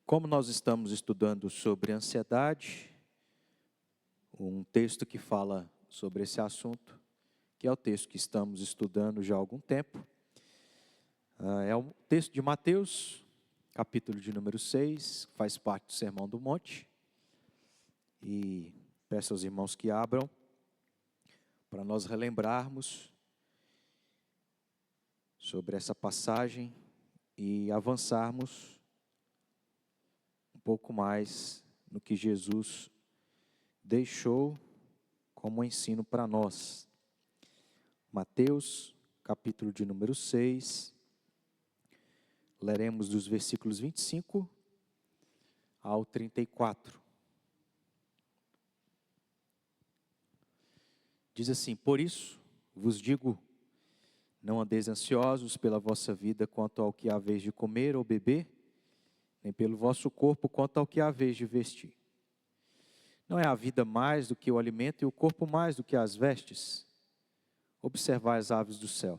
Como nós estamos estudando sobre ansiedade, um texto que fala sobre esse assunto, que é o texto que estamos estudando já há algum tempo, é o texto de Mateus, capítulo de número 6, faz parte do Sermão do Monte, e peço aos irmãos que abram, para nós relembrarmos sobre essa passagem e avançarmos um pouco mais no que Jesus deixou como ensino para nós. Mateus, capítulo de número 6, leremos dos versículos 25 ao 34. Diz assim: por isso vos digo, não andeis ansiosos pela vossa vida quanto ao que haveis de comer ou beber, nem pelo vosso corpo quanto ao que haveis de vestir. Não é a vida mais do que o alimento e o corpo mais do que as vestes? Observai as aves do céu.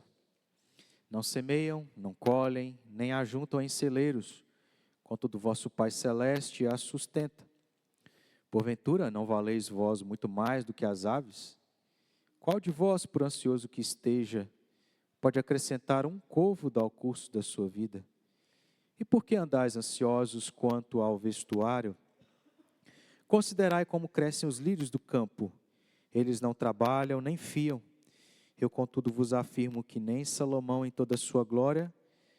Não semeiam, não colhem, nem ajuntam em celeiros, contudo vosso Pai Celeste as sustenta. Porventura não valeis vós muito mais do que as aves? Qual de vós, por ansioso que esteja, pode acrescentar um côvado ao curso da sua vida? E por que andais ansiosos quanto ao vestuário? Considerai como crescem os lírios do campo. Eles não trabalham nem fiam. Eu, contudo, vos afirmo que nem Salomão, em toda a sua glória,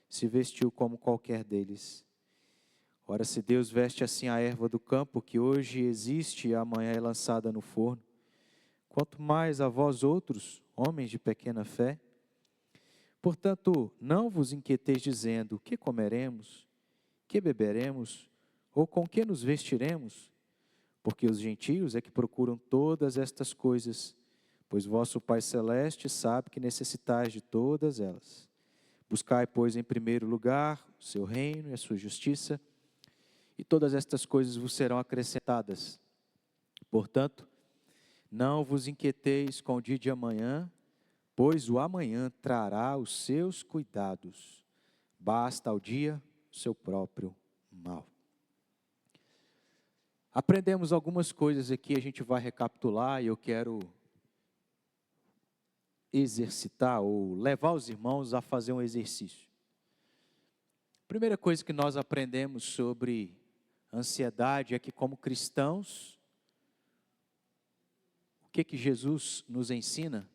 se vestiu como qualquer deles. Ora, se Deus veste assim a erva do campo, que hoje existe e amanhã é lançada no forno, quanto mais a vós outros, homens de pequena fé. Portanto, não vos inquieteis dizendo: que comeremos, que beberemos, ou com que nos vestiremos? Porque os gentios é que procuram todas estas coisas, pois vosso Pai Celeste sabe que necessitais de todas elas. Buscai, pois, em primeiro lugar o seu reino e a sua justiça, e todas estas coisas vos serão acrescentadas. Portanto, não vos inquieteis com o dia de amanhã, pois o amanhã trará os seus cuidados. Basta ao dia o seu próprio mal. Aprendemos algumas coisas aqui, a gente vai recapitular e eu quero exercitar ou levar os irmãos a fazer um exercício. Primeira coisa que nós aprendemos sobre ansiedade é que, como cristãos, o que Jesus nos ensina?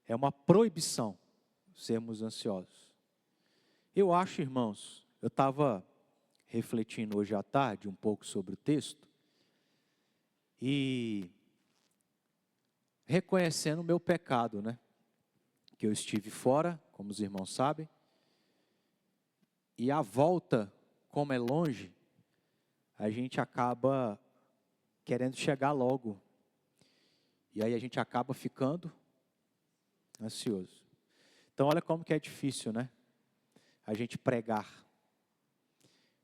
É uma proibição sermos ansiosos. Eu acho, irmãos, eu estava refletindo hoje à tarde um pouco sobre o texto e reconhecendo o meu pecado, né? Que eu estive fora, como os irmãos sabem, e a volta, como é longe, a gente acaba querendo chegar logo. E aí a gente acaba ficando ansioso. Então olha como que é difícil, né? A gente pregar.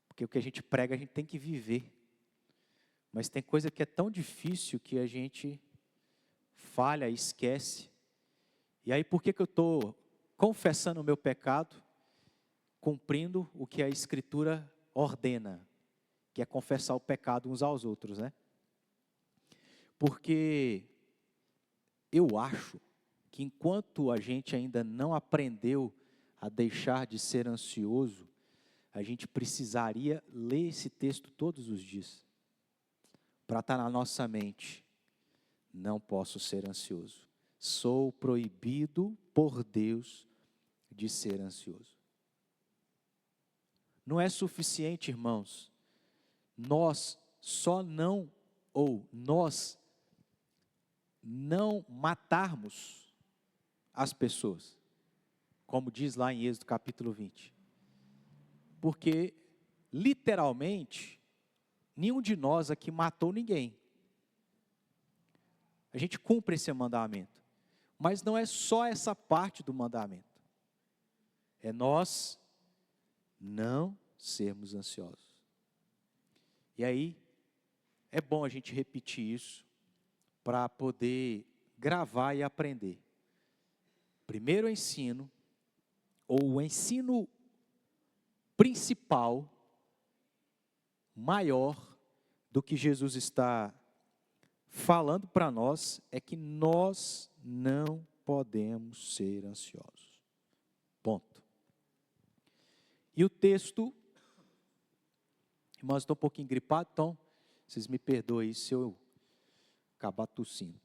Porque o que a gente prega a gente tem que viver. Mas tem coisa que é tão difícil que a gente falha, esquece. E aí por que eu estou confessando o meu pecado? Cumprindo o que a Escritura ordena, que é confessar o pecado uns aos outros, né? Porque eu acho que enquanto a gente ainda não aprendeu a deixar de ser ansioso, a gente precisaria ler esse texto todos os dias, para estar na nossa mente. Não posso ser ansioso. Sou proibido por Deus de ser ansioso. Não é suficiente, irmãos, nós não matarmos as pessoas, como diz lá em Êxodo capítulo 20. Porque, literalmente, nenhum de nós aqui matou ninguém. A gente cumpre esse mandamento. Mas não é só essa parte do mandamento. É nós não sermos ansiosos. E aí, é bom a gente repetir isso para poder gravar e aprender. primeiro ensino, ou o ensino principal, maior do que Jesus está falando para nós, é que nós não podemos ser ansiosos. Ponto. E o texto, irmãos, estou um pouquinho gripado, então vocês me perdoem se eu acabar tossindo.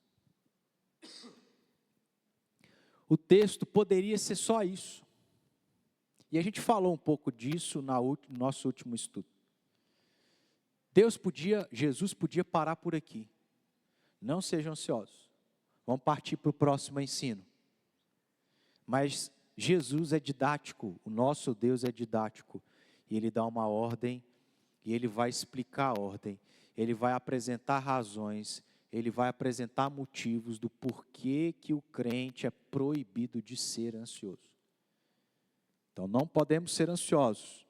O texto poderia ser só isso. E a gente falou um pouco disso no nosso último estudo. Jesus podia parar por aqui. Não sejam ansiosos. Vamos partir para o próximo ensino. Mas Jesus é didático, o nosso Deus é didático. E Ele dá uma ordem, e Ele vai explicar a ordem. Ele vai apresentar razões, Ele vai apresentar motivos do porquê que o crente é proibido de ser ansioso. Então não podemos ser ansiosos.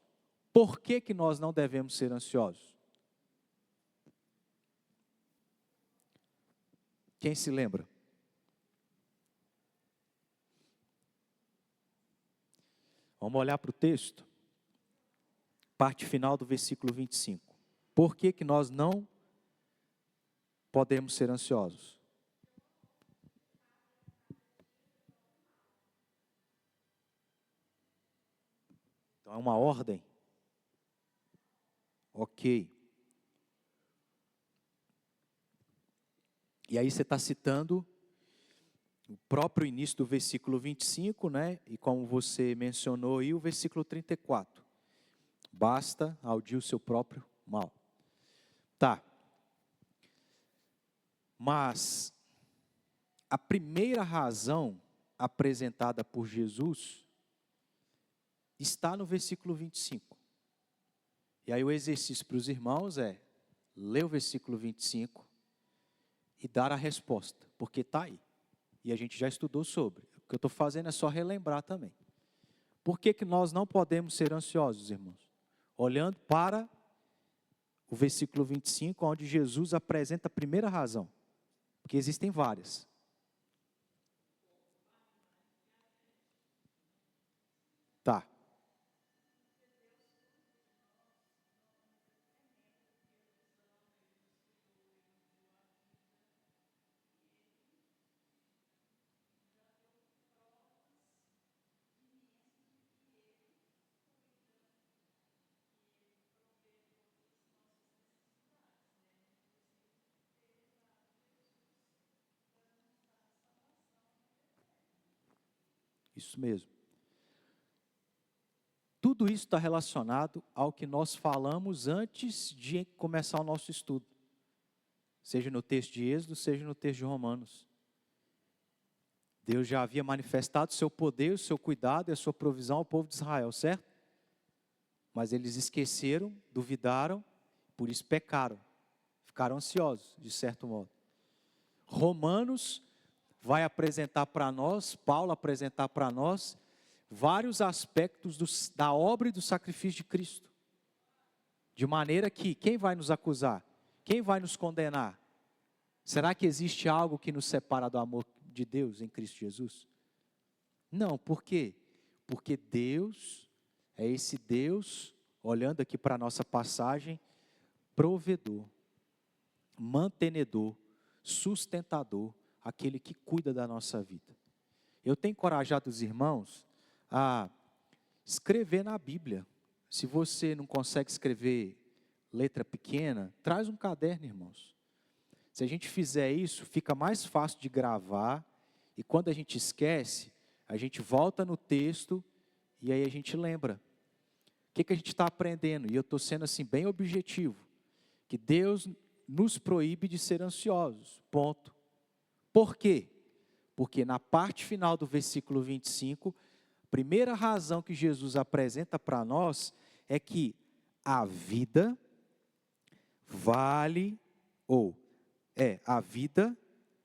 Por que que nós não devemos ser ansiosos? Quem se lembra? Vamos olhar para o texto. Parte final do versículo 25. Por que que nós não podemos ser ansiosos? Então é uma ordem. Ok. E aí você está citando o próprio início do versículo 25, né? E como você mencionou aí, o versículo 34. Basta audir o seu próprio mal. Tá. Mas a primeira razão apresentada por Jesus está no versículo 25. E aí o exercício para os irmãos é ler o versículo 25 e dar a resposta, porque está aí. E a gente já estudou sobre. O que eu estou fazendo é só relembrar também. Por que que nós não podemos ser ansiosos, irmãos? Olhando para o versículo 25, onde Jesus apresenta a primeira razão. Porque existem várias. Tá. Isso mesmo. Tudo isso está relacionado ao que nós falamos antes de começar o nosso estudo. Seja no texto de Êxodo, seja no texto de Romanos. Deus já havia manifestado o seu poder, o seu cuidado e a sua provisão ao povo de Israel, certo? Mas eles esqueceram, duvidaram, por isso pecaram. Ficaram ansiosos, de certo modo. Romanos vai apresentar para nós, Paulo apresentar para nós, vários aspectos da obra e do sacrifício de Cristo. De maneira que, quem vai nos acusar? Quem vai nos condenar? Será que existe algo que nos separa do amor de Deus em Cristo Jesus? Não, por quê? Porque Deus é esse Deus, olhando aqui para a nossa passagem, provedor, mantenedor, sustentador, aquele que cuida da nossa vida. Eu tenho encorajado os irmãos a escrever na Bíblia. Se você não consegue escrever letra pequena, traz um caderno, irmãos. Se a gente fizer isso, fica mais fácil de gravar, e quando a gente esquece, a gente volta no texto, e aí a gente lembra. O que a gente está aprendendo? E eu estou sendo assim bem objetivo, que Deus nos proíbe de ser ansiosos, ponto. Por quê? Porque na parte final do versículo 25, a primeira razão que Jesus apresenta para nós é que a vida a vida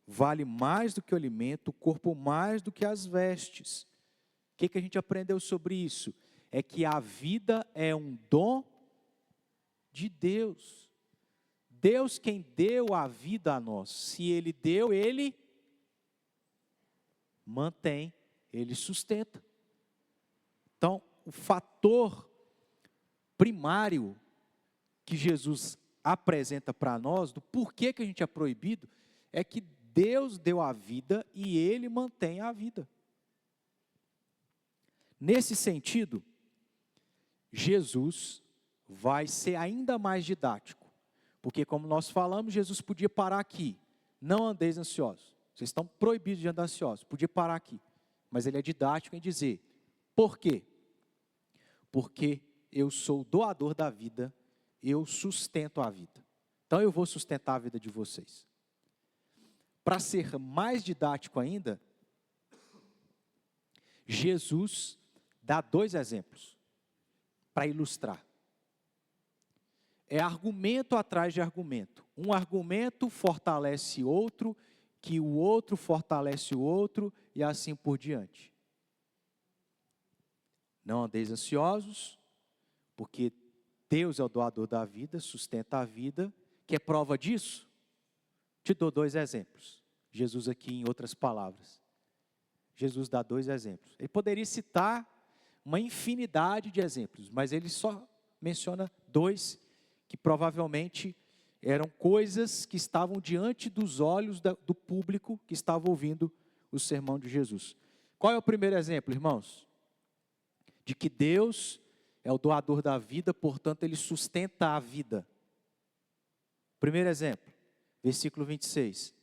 vale mais do que o alimento, o corpo mais do que as vestes. O que a gente aprendeu sobre isso? É que a vida é um dom de Deus. Deus quem deu a vida a nós. Se Ele deu, Ele mantém, Ele sustenta. Então, o fator primário que Jesus apresenta para nós, do porquê que a gente é proibido, é que Deus deu a vida e Ele mantém a vida. Nesse sentido, Jesus vai ser ainda mais didático, porque como nós falamos, Jesus podia parar aqui, não andeis ansiosos, vocês estão proibidos de andar ansiosos, podia parar aqui, mas Ele é didático em dizer, por quê? Porque eu sou o doador da vida, eu sustento a vida, então eu vou sustentar a vida de vocês. Para ser mais didático ainda, Jesus dá 2 exemplos para ilustrar. É argumento atrás de argumento. Um argumento fortalece outro, que o outro fortalece o outro, e assim por diante. Não andeis ansiosos, porque Deus é o doador da vida, sustenta a vida. Quer prova disso? Te dou 2 exemplos. Jesus aqui em outras palavras. Jesus dá 2 exemplos. Ele poderia citar uma infinidade de exemplos, mas ele só menciona 2 que provavelmente eram coisas que estavam diante dos olhos do público que estava ouvindo o sermão de Jesus. Qual é o primeiro exemplo, irmãos? De que Deus é o doador da vida, portanto Ele sustenta a vida. Primeiro exemplo, versículo 26.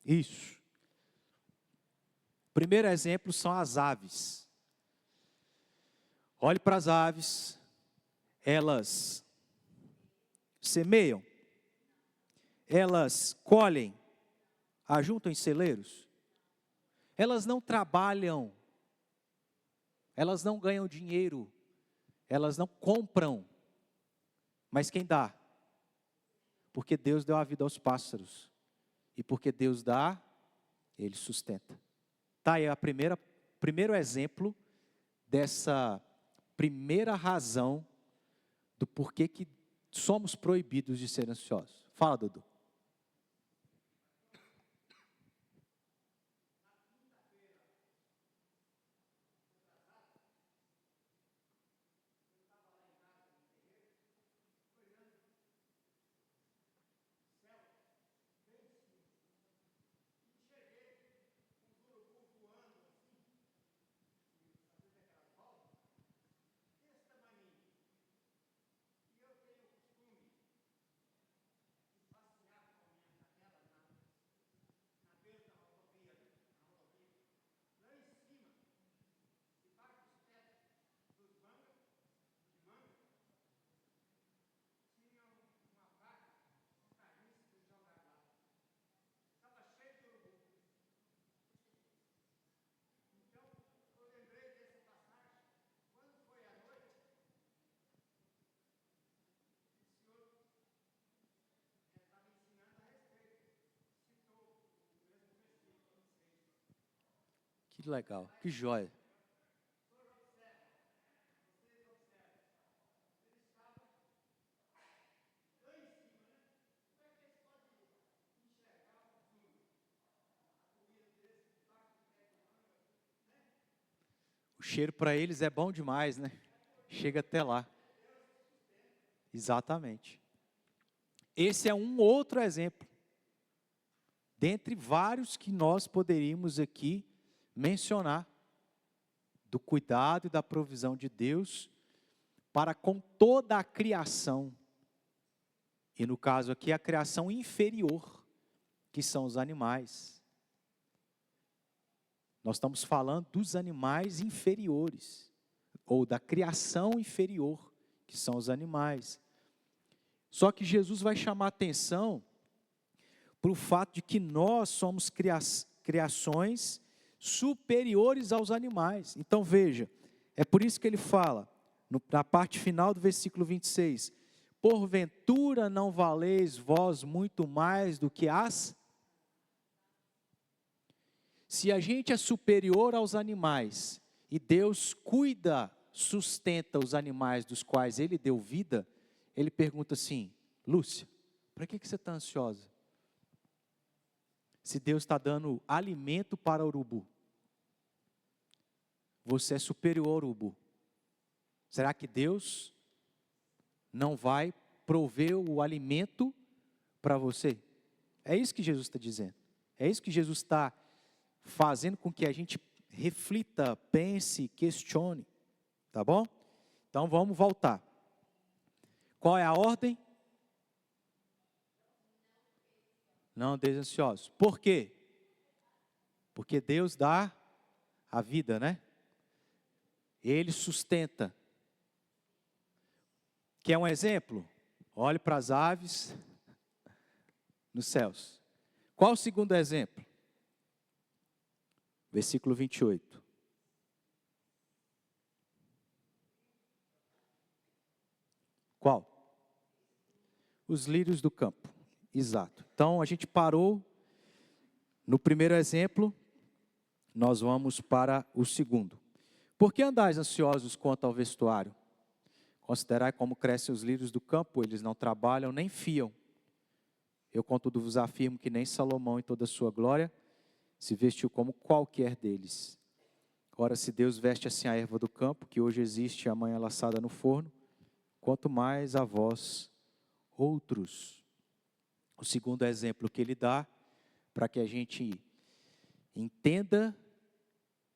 Isso. Primeiro exemplo são as aves. Olhe para as aves, elas semeiam, elas colhem, ajuntam em celeiros, elas não trabalham, elas não ganham dinheiro, elas não compram, mas quem dá? Porque Deus deu a vida aos pássaros, e porque Deus dá, Ele sustenta. Está aí primeiro exemplo dessa primeira razão do porquê que somos proibidos de ser ansiosos. Fala, Dudu. Que legal, que joia. O cheiro para eles é bom demais, né? Chega até lá. Exatamente. Esse é um outro exemplo, dentre vários que nós poderíamos aqui mencionar, do cuidado e da provisão de Deus para com toda a criação, e no caso aqui a criação inferior, que são os animais. Nós estamos falando dos animais inferiores, ou da criação inferior, que são os animais. Só que Jesus vai chamar a atenção para o fato de que nós somos criações superiores aos animais. Então veja, é por isso que ele fala, na parte final do versículo 26, porventura não valeis vós muito mais do que as... Se a gente é superior aos animais, e Deus cuida, sustenta os animais dos quais Ele deu vida, Ele pergunta assim, Lúcia, para que você está ansiosa? se Deus está dando alimento para o urubu? Você é superior ao urubu. Será que Deus não vai prover o alimento para você? É isso que Jesus está dizendo. É isso que Jesus está fazendo com que a gente reflita, pense, questione. Tá bom? Então vamos voltar. Qual é a ordem? Não andeis ansiosos. Por quê? Porque Deus dá a vida, né? Ele sustenta. Quer um exemplo? Olhe para as aves nos céus. Qual o segundo exemplo? Versículo 28. Qual? Os lírios do campo. Exato. Então a gente parou no primeiro exemplo, nós vamos para o segundo. Por que andais ansiosos quanto ao vestuário? Considerai como crescem os lírios do campo, eles não trabalham nem fiam. Eu, contudo, vos afirmo que nem Salomão, em toda a sua glória, se vestiu como qualquer deles. Ora, se Deus veste assim a erva do campo, que hoje existe e amanhã laçada no forno, quanto mais a vós outros. O segundo exemplo que ele dá, para que a gente entenda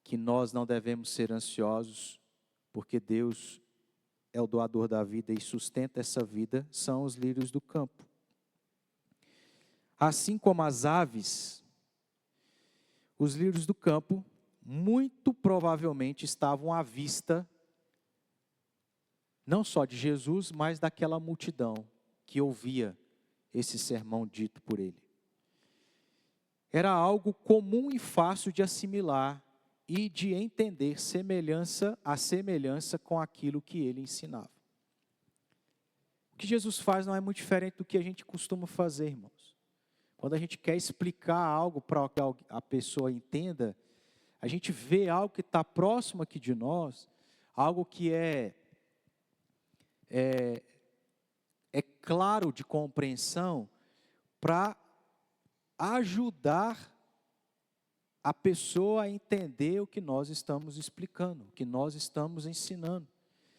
que nós não devemos ser ansiosos, porque Deus é o doador da vida e sustenta essa vida, são os lírios do campo. Assim como as aves, os lírios do campo, muito provavelmente estavam à vista, não só de Jesus, mas daquela multidão que ouvia esse sermão dito por ele. Era algo comum e fácil de assimilar e de entender a semelhança com aquilo que ele ensinava. O que Jesus faz não é muito diferente do que a gente costuma fazer, irmãos. Quando a gente quer explicar algo para que a pessoa entenda, a gente vê algo que está próximo aqui de nós, algo que é claro de compreensão, para ajudar a pessoa a entender o que nós estamos explicando, o que nós estamos ensinando.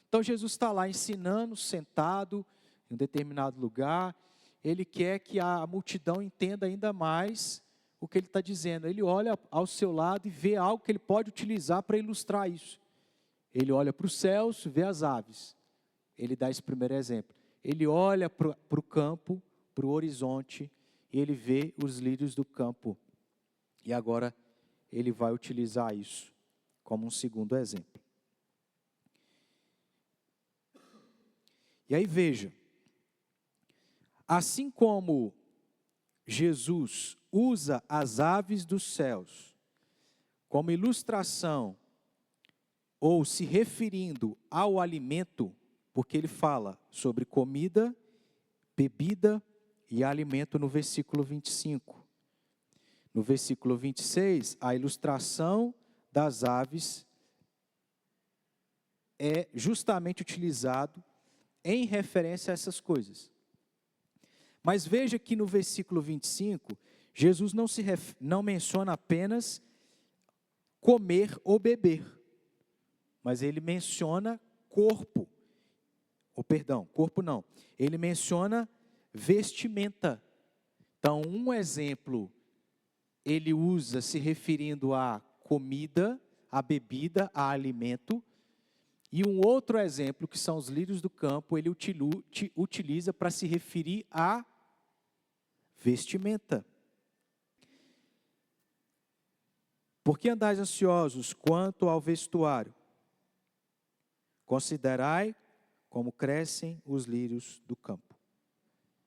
Então Jesus está lá ensinando, sentado em um determinado lugar. Ele quer que a multidão entenda ainda mais o que ele está dizendo. Ele olha ao seu lado e vê algo que ele pode utilizar para ilustrar isso. Ele olha para os céus, vê as aves. Ele dá esse primeiro exemplo. Ele olha para o campo, para o horizonte, e ele vê os lírios do campo. E agora ele vai utilizar isso como um segundo exemplo. E aí veja, assim como Jesus usa as aves dos céus como ilustração, ou se referindo ao alimento, porque ele fala sobre comida, bebida e alimento no versículo 25. No versículo 26, a ilustração das aves é justamente utilizado em referência a essas coisas. Mas veja que no versículo 25, Jesus não menciona apenas comer ou beber, mas ele menciona corpo. Corpo não. Ele menciona vestimenta. Então, um exemplo, ele usa se referindo à comida, à bebida, a alimento. E um outro exemplo, que são os lírios do campo, ele utiliza para se referir à vestimenta. Por que andais ansiosos quanto ao vestuário? Considerai como crescem os lírios do campo.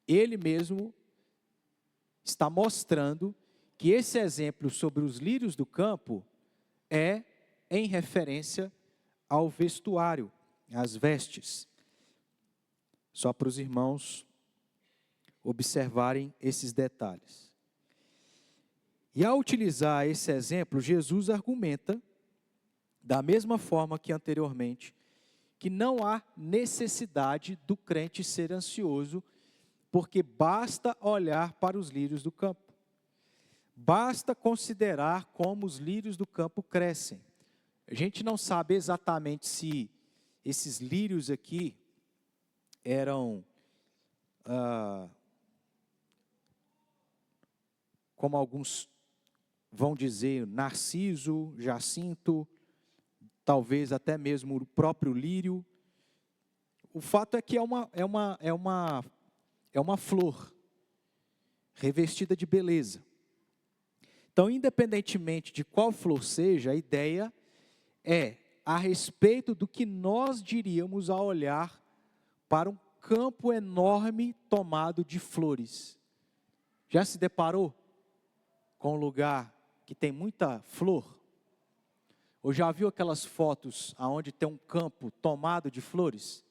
Ele mesmo está mostrando que esse exemplo sobre os lírios do campo é em referência ao vestuário, às vestes. Só para os irmãos observarem esses detalhes. E ao utilizar esse exemplo, Jesus argumenta, da mesma forma que anteriormente, que não há necessidade do crente ser ansioso, porque basta olhar para os lírios do campo. Basta considerar como os lírios do campo crescem. A gente não sabe exatamente se esses lírios aqui eram, como alguns vão dizer, narciso, jacinto, talvez até mesmo o próprio lírio. O fato é que é uma flor revestida de beleza. Então, independentemente de qual flor seja, a ideia é a respeito do que nós diríamos ao olhar para um campo enorme tomado de flores. Já se deparou com um lugar que tem muita flor? Ou já viu aquelas fotos onde tem um campo tomado de flores?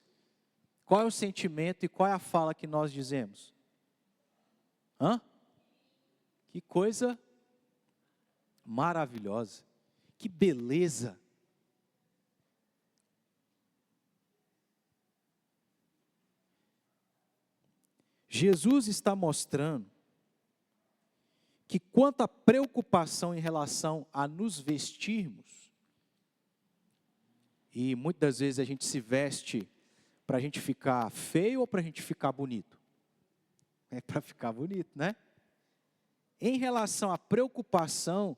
Qual é o sentimento e qual é a fala que nós dizemos? Que coisa maravilhosa, que beleza. Jesus está mostrando que quanto à preocupação em relação a nos vestirmos, e muitas das vezes a gente se veste para a gente ficar feio ou para a gente ficar bonito? É para ficar bonito, né? Em relação à preocupação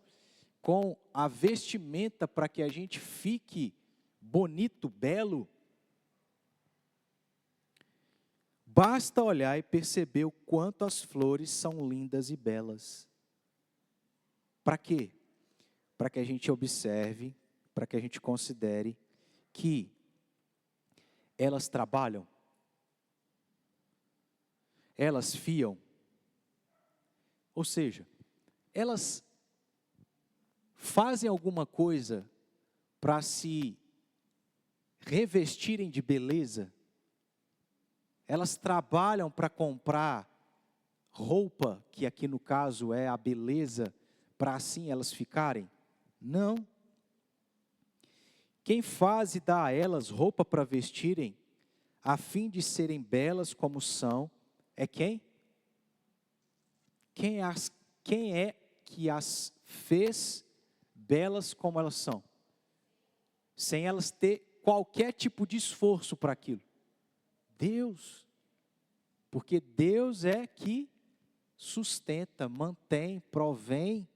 com a vestimenta para que a gente fique bonito, belo, basta olhar e perceber o quanto as flores são lindas e belas. Para quê? Para que a gente observe, para que a gente considere que elas trabalham, elas fiam, ou seja, elas fazem alguma coisa para se revestirem de beleza. Elas trabalham para comprar roupa, que aqui no caso é a beleza, para assim elas ficarem? Não. Quem faz e dá a elas roupa para vestirem, a fim de serem belas como são, é quem? Quem é que as fez belas como elas são? Sem elas ter qualquer tipo de esforço para aquilo. Deus. Porque Deus é que sustenta, mantém, provém.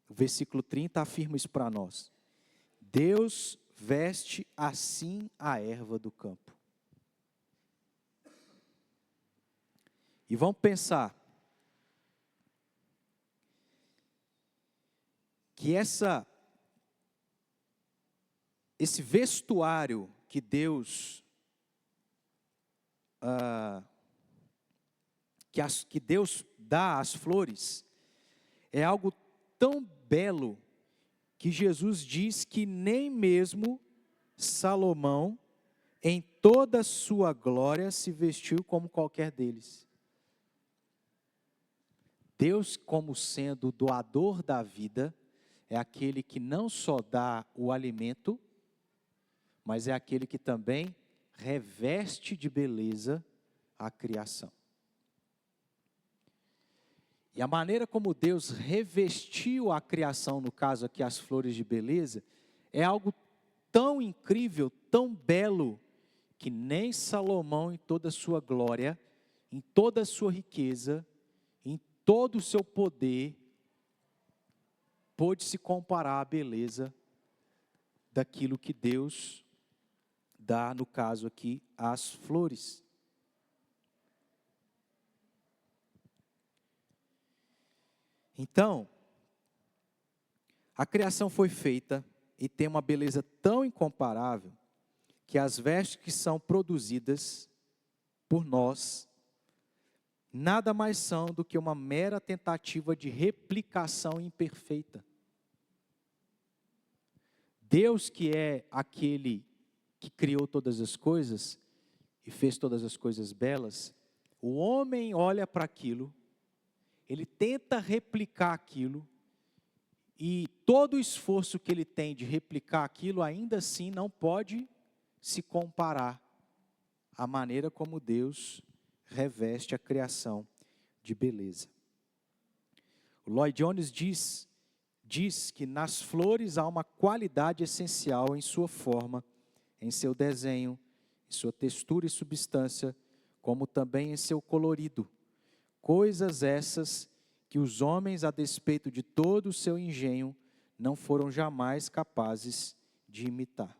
O versículo 30 afirma isso para nós. Deus veste assim a erva do campo. E vamos pensar que esse vestuário que Deus que Deus dá às flores é algo tão belo que Jesus diz que nem mesmo Salomão, em toda a sua glória, se vestiu como qualquer deles. Deus, como sendo o doador da vida, é aquele que não só dá o alimento, mas é aquele que também reveste de beleza a criação. E a maneira como Deus revestiu a criação, no caso aqui as flores de beleza, é algo tão incrível, tão belo, que nem Salomão em toda a sua glória, em toda a sua riqueza, em todo o seu poder, pôde se comparar à beleza daquilo que Deus dá, no caso aqui, às flores. Então, a criação foi feita e tem uma beleza tão incomparável que as vestes que são produzidas por nós nada mais são do que uma mera tentativa de replicação imperfeita. Deus, que é aquele que criou todas as coisas e fez todas as coisas belas, o homem olha para aquilo, ele tenta replicar aquilo, e todo o esforço que ele tem de replicar aquilo, ainda assim não pode se comparar à maneira como Deus reveste a criação de beleza. O Lloyd Jones diz que nas flores há uma qualidade essencial em sua forma, em seu desenho, em sua textura e substância, como também em seu colorido. Coisas essas que os homens, a despeito de todo o seu engenho, não foram jamais capazes de imitar.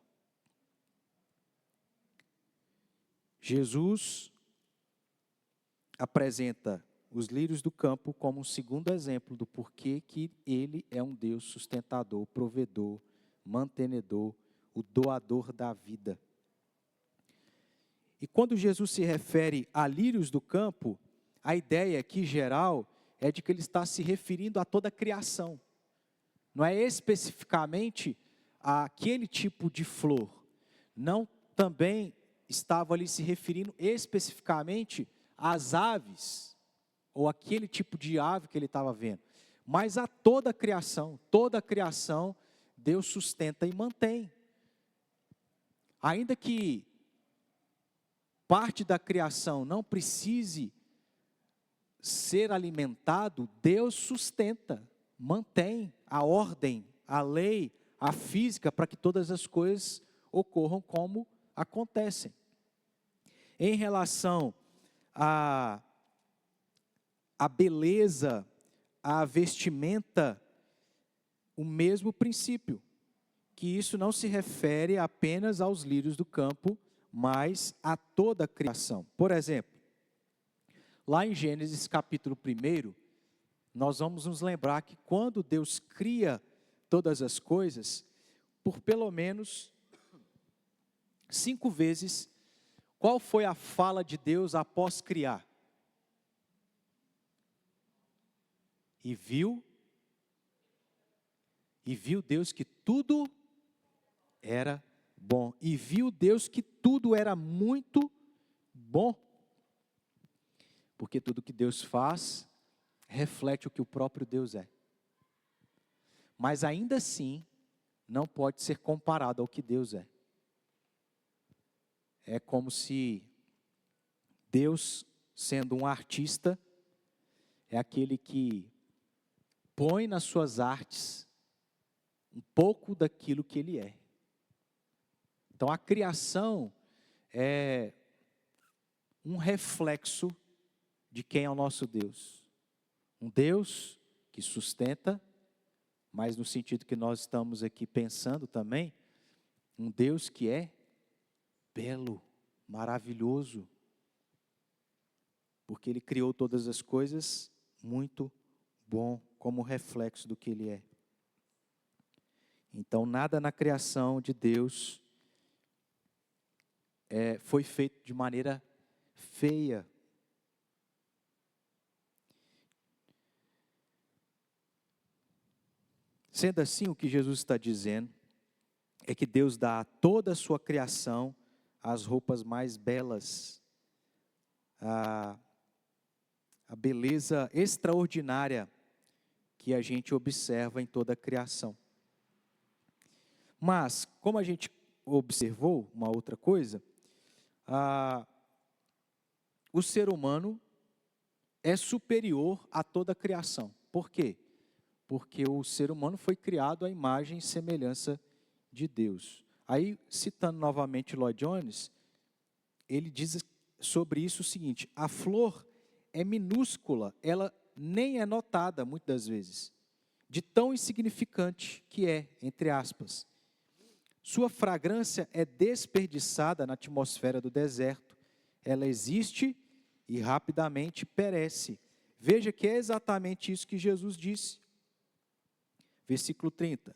Jesus apresenta os lírios do campo como um segundo exemplo do porquê que ele é um Deus sustentador, provedor, mantenedor, o doador da vida. E quando Jesus se refere a lírios do campo, a ideia aqui geral é de que ele está se referindo a toda a criação. Não é especificamente àquele tipo de flor. Não também estava ali se referindo especificamente às aves, ou aquele tipo de ave que ele estava vendo, mas a toda a criação Deus sustenta e mantém. Ainda que parte da criação não precise ser alimentado, Deus sustenta, mantém a ordem, a lei, a física, para que todas as coisas ocorram como acontecem. Em relação à beleza, à vestimenta, o mesmo princípio, que isso não se refere apenas aos lírios do campo, mas a toda a criação. Por exemplo, lá em Gênesis capítulo 1, nós vamos nos lembrar que quando Deus cria todas as coisas, por pelo menos 5 vezes, qual foi a fala de Deus após criar? E viu Deus que tudo era bom. E viu Deus que tudo era muito bom. Porque tudo que Deus faz reflete o que o próprio Deus é. Mas ainda assim, não pode ser comparado ao que Deus é. É como se Deus, sendo um artista, é aquele que põe nas suas artes um pouco daquilo que ele é. Então a criação é um reflexo de quem é o nosso Deus. Um Deus que sustenta, mas no sentido que nós estamos aqui pensando também, um Deus que é belo, maravilhoso, porque Ele criou todas as coisas muito bom, como reflexo do que Ele é. Então, nada na criação de Deus foi feito de maneira feia. Sendo assim, o que Jesus está dizendo é que Deus dá a toda a sua criação as roupas mais belas, a beleza extraordinária que a gente observa em toda a criação. Mas, como a gente observou uma outra coisa, o ser humano é superior a toda a criação. Por quê? Porque o ser humano foi criado à imagem e semelhança de Deus. Aí, citando novamente Lloyd Jones, ele diz sobre isso o seguinte: a flor é minúscula, ela nem é notada muitas das vezes, de tão insignificante que é, entre aspas. Sua fragrância é desperdiçada na atmosfera do deserto. Ela existe e rapidamente perece. Veja que é exatamente isso que Jesus disse. Versículo 30.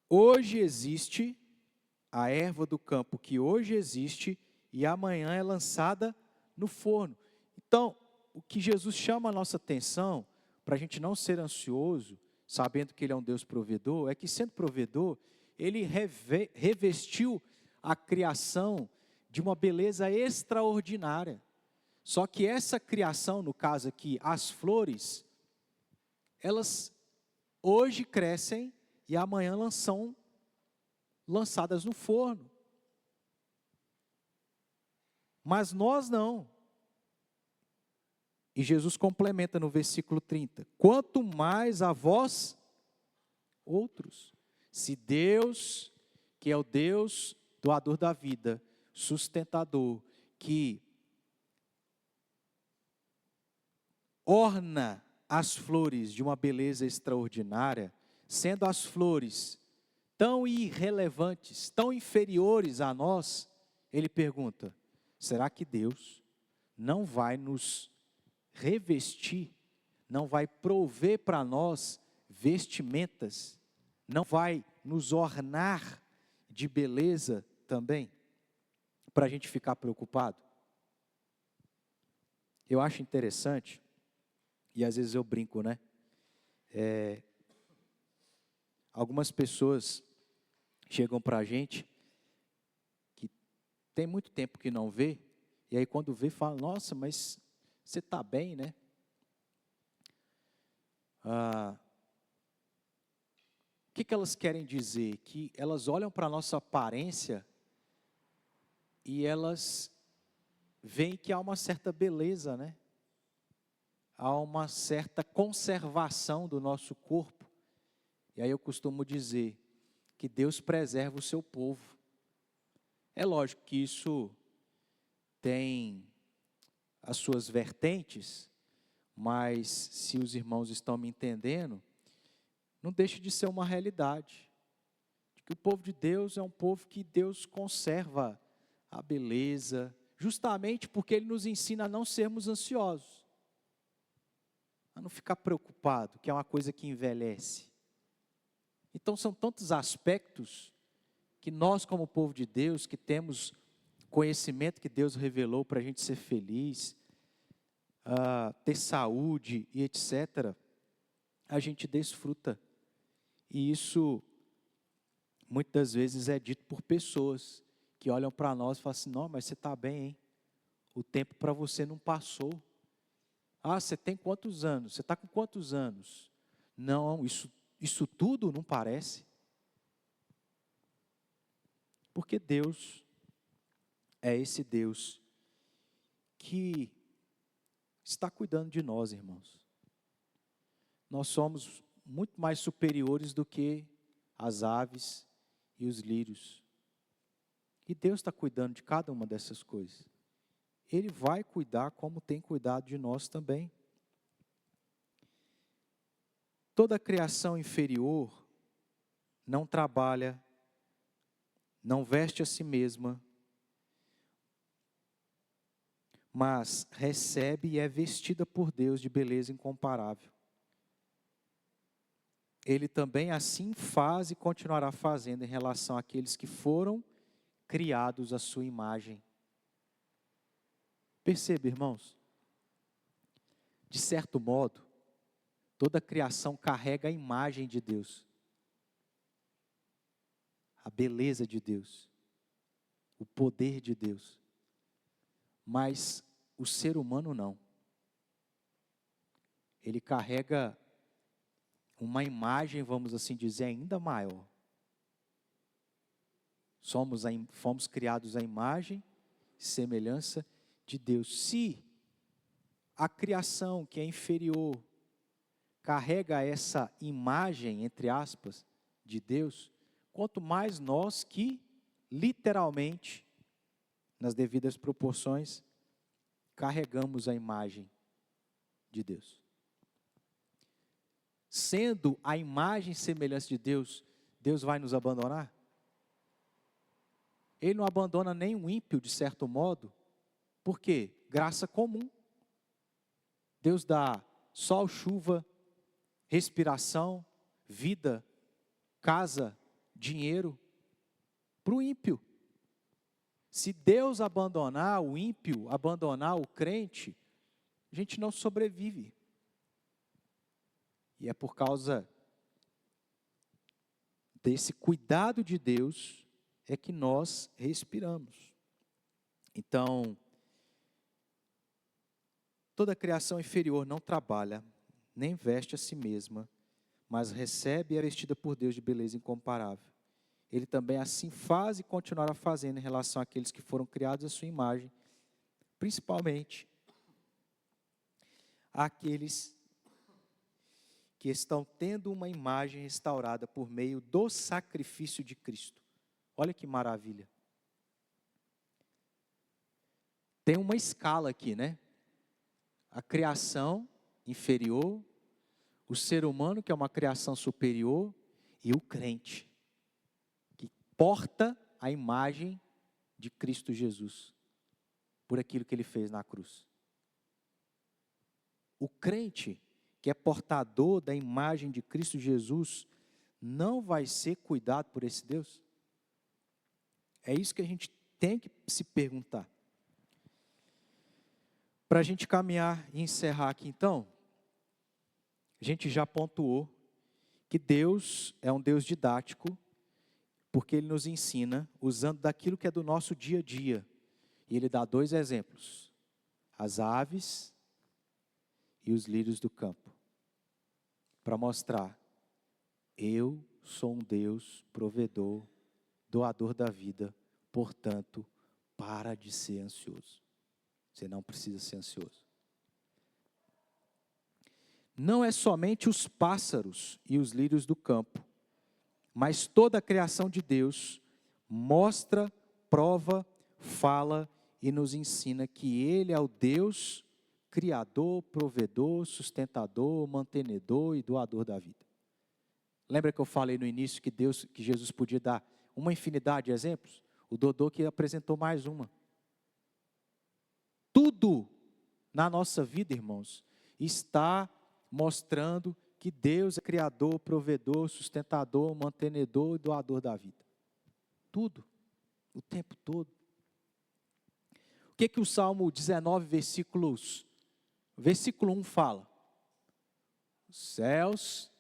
Hoje existe a erva do campo que hoje existe e amanhã é lançada no forno. Então, o que Jesus chama a nossa atenção, para a gente não ser ansioso, sabendo que Ele é um Deus provedor, é que sendo provedor, Ele revestiu a criação de uma beleza extraordinária. Só que essa criação, no caso aqui, as flores, elas hoje crescem e amanhã são lançadas no forno. Mas nós não. E Jesus complementa no versículo 30. Quanto mais a vós outros. Se Deus, que é o Deus doador da vida, sustentador, que orna as flores de uma beleza extraordinária, sendo as flores tão irrelevantes, tão inferiores a nós, ele pergunta: será que Deus não vai nos revestir, não vai prover para nós vestimentas, não vai nos ornar de beleza também, para a gente ficar preocupado? Eu acho interessante, e às vezes eu brinco, né? Algumas pessoas chegam para a gente, que tem muito tempo que não vê, e aí quando vê, fala: nossa, mas você está bem, né? O que elas querem dizer? Que elas olham para a nossa aparência e elas veem que há uma certa beleza, né? Há uma certa conservação do nosso corpo. E aí eu costumo dizer que Deus preserva o seu povo. É lógico que isso tem as suas vertentes, mas se os irmãos estão me entendendo, não deixa de ser uma realidade. De que o povo de Deus é um povo que Deus conserva a beleza, justamente porque Ele nos ensina a não sermos ansiosos, a não ficar preocupado, que é uma coisa que envelhece. Então são tantos aspectos que nós, como povo de Deus, que temos conhecimento que Deus revelou para a gente ser feliz, ter saúde e etc., a gente desfruta. E isso, muitas vezes, é dito por pessoas que olham para nós e falam assim: não, mas você está bem, hein? O tempo para você não passou. Ah, você tem quantos anos? Você está com quantos anos? Não, isso tudo não parece. Porque Deus é esse Deus que está cuidando de nós, irmãos. Nós somos muito mais superiores do que as aves e os lírios. E Deus está cuidando de cada uma dessas coisas. Ele vai cuidar como tem cuidado de nós também. Toda a criação inferior não trabalha, não veste a si mesma, mas recebe e é vestida por Deus de beleza incomparável. Ele também assim faz e continuará fazendo em relação àqueles que foram criados à sua imagem. Perceba, irmãos, de certo modo, toda a criação carrega a imagem de Deus, a beleza de Deus, o poder de Deus. Mas o ser humano não. Ele carrega uma imagem, vamos assim dizer, ainda maior. Fomos criados à imagem e semelhança de Deus. Se a criação que é inferior carrega essa imagem, entre aspas, de Deus, quanto mais nós que, literalmente, nas devidas proporções, carregamos a imagem de Deus. Sendo a imagem e semelhança de Deus, Deus vai nos abandonar? Ele não abandona nem um ímpio, de certo modo. Por quê? Graça comum. Deus dá sol, chuva, respiração, vida, casa, dinheiro para o ímpio. Se Deus abandonar o ímpio, abandonar o crente, a gente não sobrevive. E é por causa desse cuidado de Deus é que nós respiramos. Então, toda a criação inferior não trabalha, nem veste a si mesma, mas recebe e é vestida por Deus de beleza incomparável. Ele também assim faz e continuará fazendo em relação àqueles que foram criados à sua imagem, principalmente àqueles que estão tendo uma imagem restaurada por meio do sacrifício de Cristo. Olha que maravilha. Tem uma escala aqui, né? A criação inferior, o ser humano, que é uma criação superior, e o crente, que porta a imagem de Cristo Jesus, por aquilo que ele fez na cruz. O crente, que é portador da imagem de Cristo Jesus, não vai ser cuidado por esse Deus? É isso que a gente tem que se perguntar. Para a gente caminhar e encerrar aqui então, a gente já pontuou que Deus é um Deus didático, porque Ele nos ensina usando daquilo que é do nosso dia a dia. E Ele dá 2 exemplos: as aves e os lírios do campo, para mostrar: eu sou um Deus provedor, doador da vida, portanto, para de ser ansioso. Você não precisa ser ansioso. Não é somente os pássaros e os lírios do campo, mas toda a criação de Deus mostra, prova, fala e nos ensina que Ele é o Deus criador, provedor, sustentador, mantenedor e doador da vida. Lembra que eu falei no início que Jesus podia dar uma infinidade de exemplos? O Dodô que apresentou mais uma. Tudo na nossa vida, irmãos, está mostrando que Deus é criador, provedor, sustentador, mantenedor e doador da vida. Tudo, o tempo todo. O que o Salmo 19, versículo 1 fala? Os céus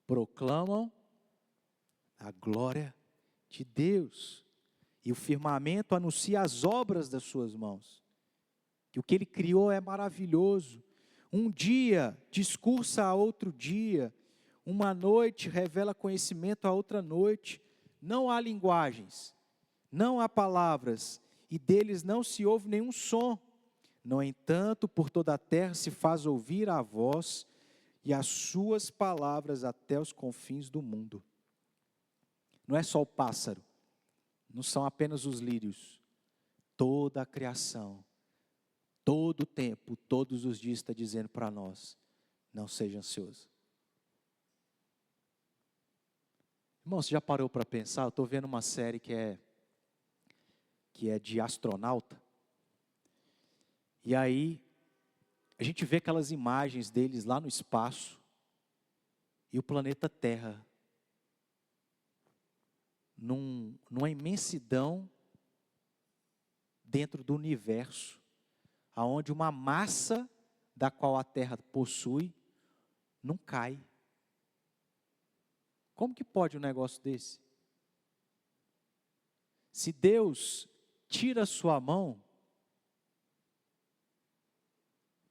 proclamam a glória de Deus, e o firmamento anuncia as obras das suas mãos. Que o que Ele criou é maravilhoso. Um dia discursa a outro dia, uma noite revela conhecimento a outra noite. Não há linguagens, não há palavras, e deles não se ouve nenhum som. No entanto, por toda a terra se faz ouvir a voz e as suas palavras até os confins do mundo. Não é só o pássaro, não são apenas os lírios, toda a criação, todo o tempo, todos os dias está dizendo para nós: não seja ansioso. Irmão, você já parou para pensar? Eu estou vendo uma série que é de astronauta. E aí, a gente vê aquelas imagens deles lá no espaço. E o planeta Terra, numa imensidão dentro do universo, aonde uma massa da qual a Terra possui não cai. Como que pode um negócio desse? Se Deus tira a sua mão,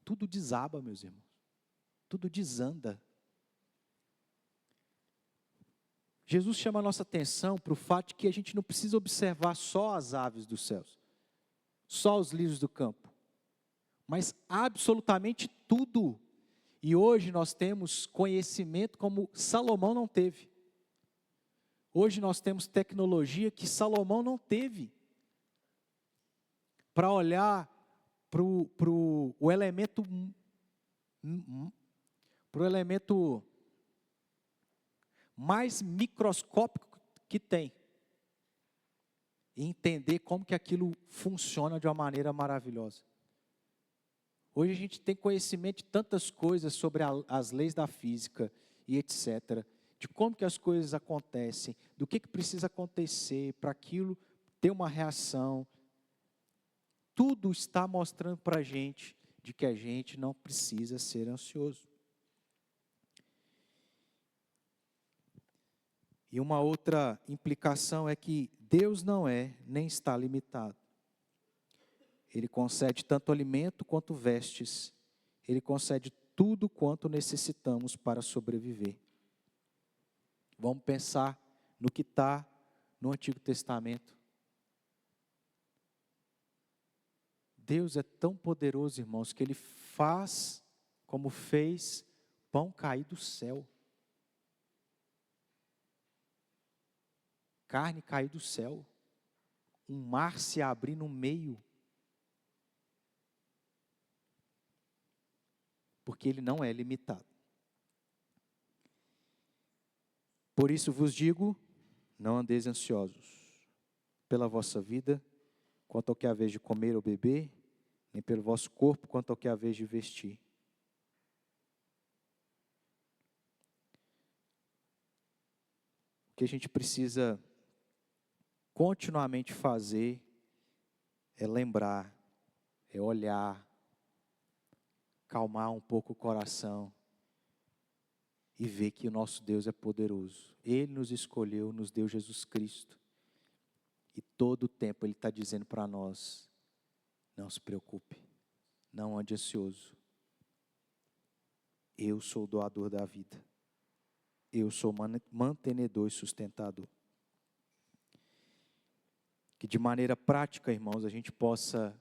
tudo desaba, meus irmãos. Tudo desanda. Jesus chama a nossa atenção para o fato de que a gente não precisa observar só as aves dos céus, só os lírios do campo, mas absolutamente tudo. E hoje nós temos conhecimento como Salomão não teve. Hoje nós temos tecnologia que Salomão não teve, para olhar para o elemento mais microscópico que tem, e entender como que aquilo funciona de uma maneira maravilhosa. Hoje a gente tem conhecimento de tantas coisas sobre as leis da física e etc., de como que as coisas acontecem, do que precisa acontecer para aquilo ter uma reação. Tudo está mostrando para a gente de que a gente não precisa ser ansioso. E uma outra implicação é que Deus não é nem está limitado. Ele concede tanto alimento quanto vestes. Ele concede tudo quanto necessitamos para sobreviver. Vamos pensar no que está no Antigo Testamento. Deus é tão poderoso, irmãos, que Ele faz como fez pão cair do céu. Carne cair do céu. Um mar se abrir no meio. Porque Ele não é limitado. Por isso vos digo, não andeis ansiosos pela vossa vida, quanto ao que haveis de comer ou beber, nem pelo vosso corpo, quanto ao que haveis de vestir. O que a gente precisa continuamente fazer é lembrar, é olhar, calmar um pouco o coração e ver que o nosso Deus é poderoso. Ele nos escolheu, nos deu Jesus Cristo. E todo o tempo Ele está dizendo para nós, não se preocupe, não ande ansioso. Eu sou o doador da vida. Eu sou mantenedor e sustentador. Que de maneira prática, irmãos, a gente possa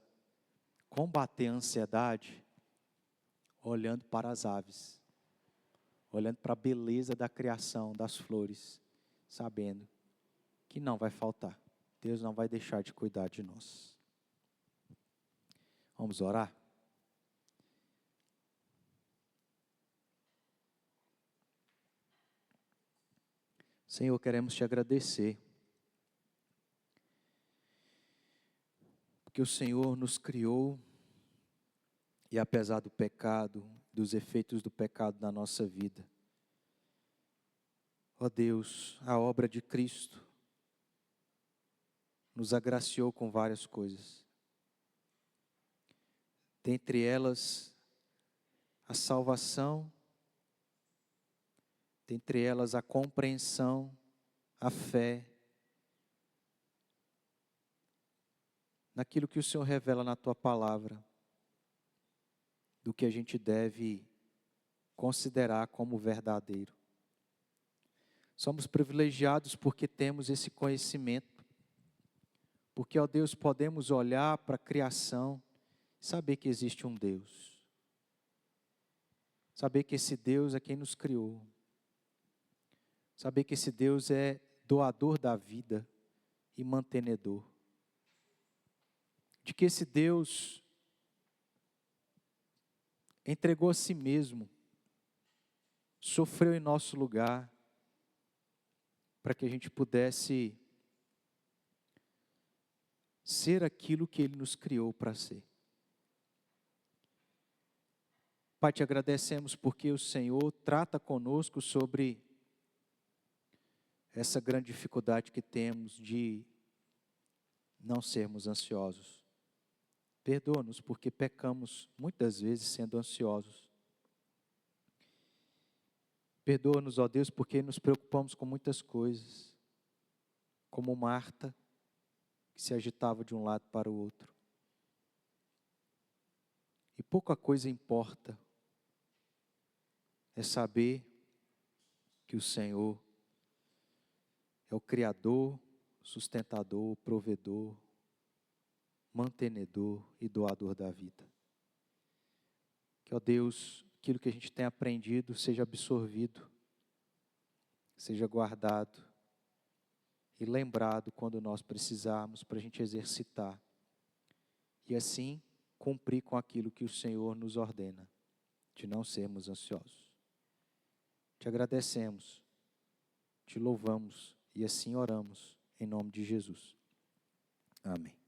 combater a ansiedade olhando para as aves, olhando para a beleza da criação, das flores, sabendo que não vai faltar. Deus não vai deixar de cuidar de nós. Vamos orar? Senhor, queremos te agradecer, porque o Senhor nos criou e apesar do pecado, dos efeitos do pecado na nossa vida, ó Deus, a obra de Cristo nos agraciou com várias coisas. Dentre elas, a salvação, dentre elas a compreensão, a fé, naquilo que o Senhor revela na Tua palavra, do que a gente deve considerar como verdadeiro. Somos privilegiados porque temos esse conhecimento, porque, ó Deus, podemos olhar para a criação e saber que existe um Deus. Saber que esse Deus é quem nos criou. Saber que esse Deus é doador da vida e mantenedor. De que esse Deus entregou a si mesmo, sofreu em nosso lugar, para que a gente pudesse ser aquilo que Ele nos criou para ser. Pai, te agradecemos porque o Senhor trata conosco sobre essa grande dificuldade que temos de não sermos ansiosos. Perdoa-nos porque pecamos muitas vezes sendo ansiosos. Perdoa-nos, ó Deus, porque nos preocupamos com muitas coisas, como Marta, que se agitava de um lado para o outro. E pouca coisa importa, é saber que o Senhor é o Criador, sustentador, provedor, mantenedor e doador da vida. Que, ó Deus, aquilo que a gente tem aprendido seja absorvido, seja guardado e lembrado quando nós precisarmos para a gente exercitar. E assim cumprir com aquilo que o Senhor nos ordena, de não sermos ansiosos. Te agradecemos, te louvamos e assim oramos, em nome de Jesus. Amém.